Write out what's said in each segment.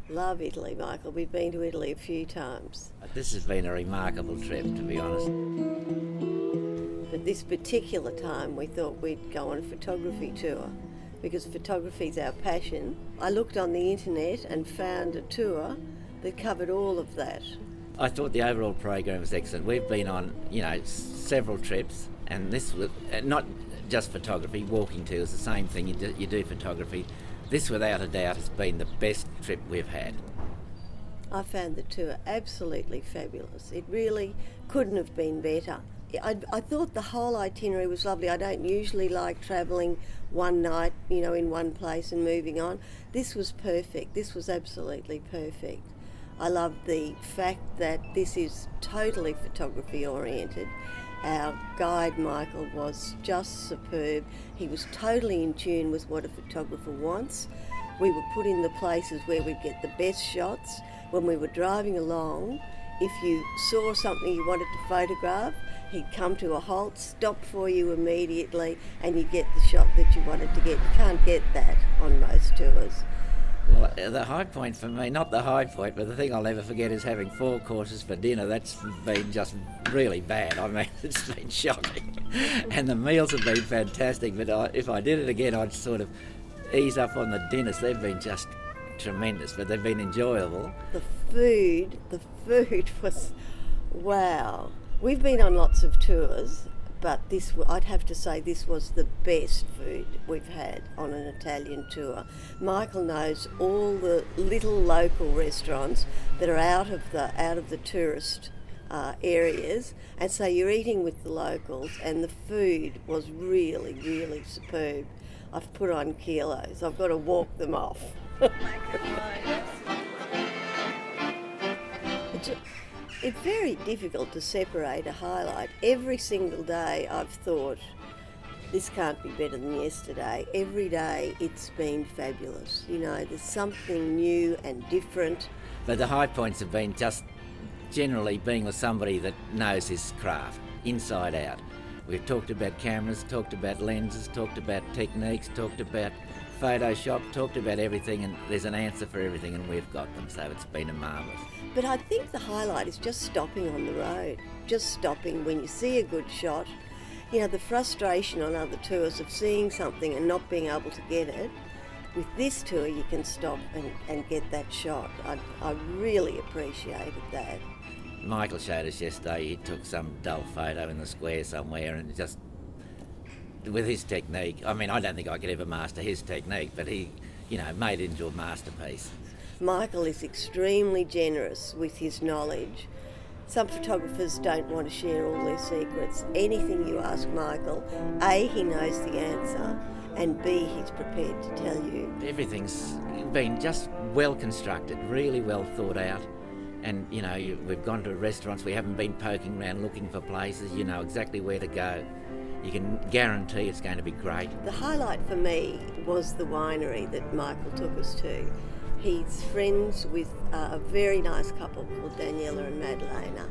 Love Italy, Michael. We've been to Italy a few times. This has been a remarkable trip, to be honest. But this particular time we thought we'd go on a photography tour because photography's our passion. I looked on the internet and found a tour that covered all of that. I thought the overall program was excellent. We've been on, several trips, and this was not just photography, walking tours, the same thing, you do photography. This, without a doubt, has been the best trip we've had. I found the tour absolutely fabulous. It really couldn't have been better. I thought the whole itinerary was lovely. I don't usually like travelling one night, in one place and moving on. This was perfect. This was absolutely perfect. I love the fact that this is totally photography oriented. Our guide, Michael, was just superb. He was totally in tune with what a photographer wants. We were put in the places where we'd get the best shots. When we were driving along, if you saw something you wanted to photograph, he'd come to a halt, stop for you immediately, and you get the shot that you wanted to get. You can't get that on most tours. Well, the high point for me, not the high point, but the thing I'll never forget is having 4 courses for dinner. That's been just really bad. I mean, it's been shocking. And the meals have been fantastic, but if I did it again, I'd sort of ease up on the dinners. They've been just tremendous, but they've been enjoyable. The food was, wow. We've been on lots of tours, but I'd have to say this was the best food we've had on an Italian tour. Michael knows all the little local restaurants that are out of the tourist areas, and so you're eating with the locals, and the food was really, really superb. I've put on kilos. I've got to walk them off. It's very difficult to separate a highlight. Every single day I've thought, this can't be better than yesterday. Every day it's been fabulous. There's something new and different. But the high points have been just generally being with somebody that knows his craft, inside out. We've talked about cameras, talked about lenses, talked about techniques, talked about Photoshop, talked about everything, and there's an answer for everything, and we've got them, so it's been a marvellous. But I think the highlight is just stopping on the road, just stopping when you see a good shot. The frustration on other tours of seeing something and not being able to get it. With this tour, you can stop and get that shot. I really appreciated that. Michael showed us yesterday, he took some dull photo in the square somewhere, and just with his technique, I mean, I don't think I could ever master his technique, but he, made it into a masterpiece. Michael is extremely generous with his knowledge. Some photographers don't want to share all their secrets. Anything you ask Michael, A, he knows the answer, and B, he's prepared to tell you. Everything's been just well constructed, really well thought out. And, we've gone to restaurants, we haven't been poking around looking for places, you know exactly where to go. You can guarantee it's going to be great. The highlight for me was the winery that Michael took us to. He's friends with a very nice couple called Daniela and Madalena.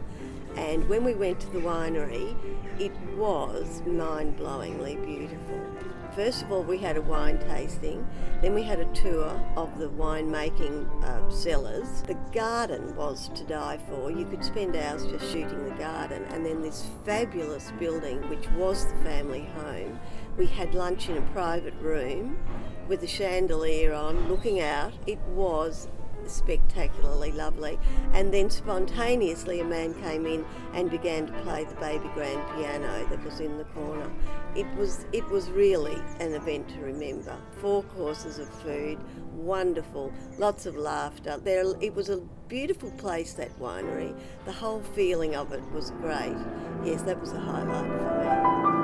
And when we went to the winery, it was mind-blowingly beautiful. First of all, we had a wine tasting, then we had a tour of the winemaking cellars. The garden was to die for. You could spend hours just shooting the garden, and then this fabulous building, which was the family home. We had lunch in a private room with a chandelier on, looking out. It was spectacularly lovely, and then spontaneously a man came in and began to play the baby grand piano that was in the corner. It was really an event to remember. 4 courses of food, wonderful, lots of laughter. It was a beautiful place, that winery. The whole feeling of it was great. Yes, that was a highlight for me.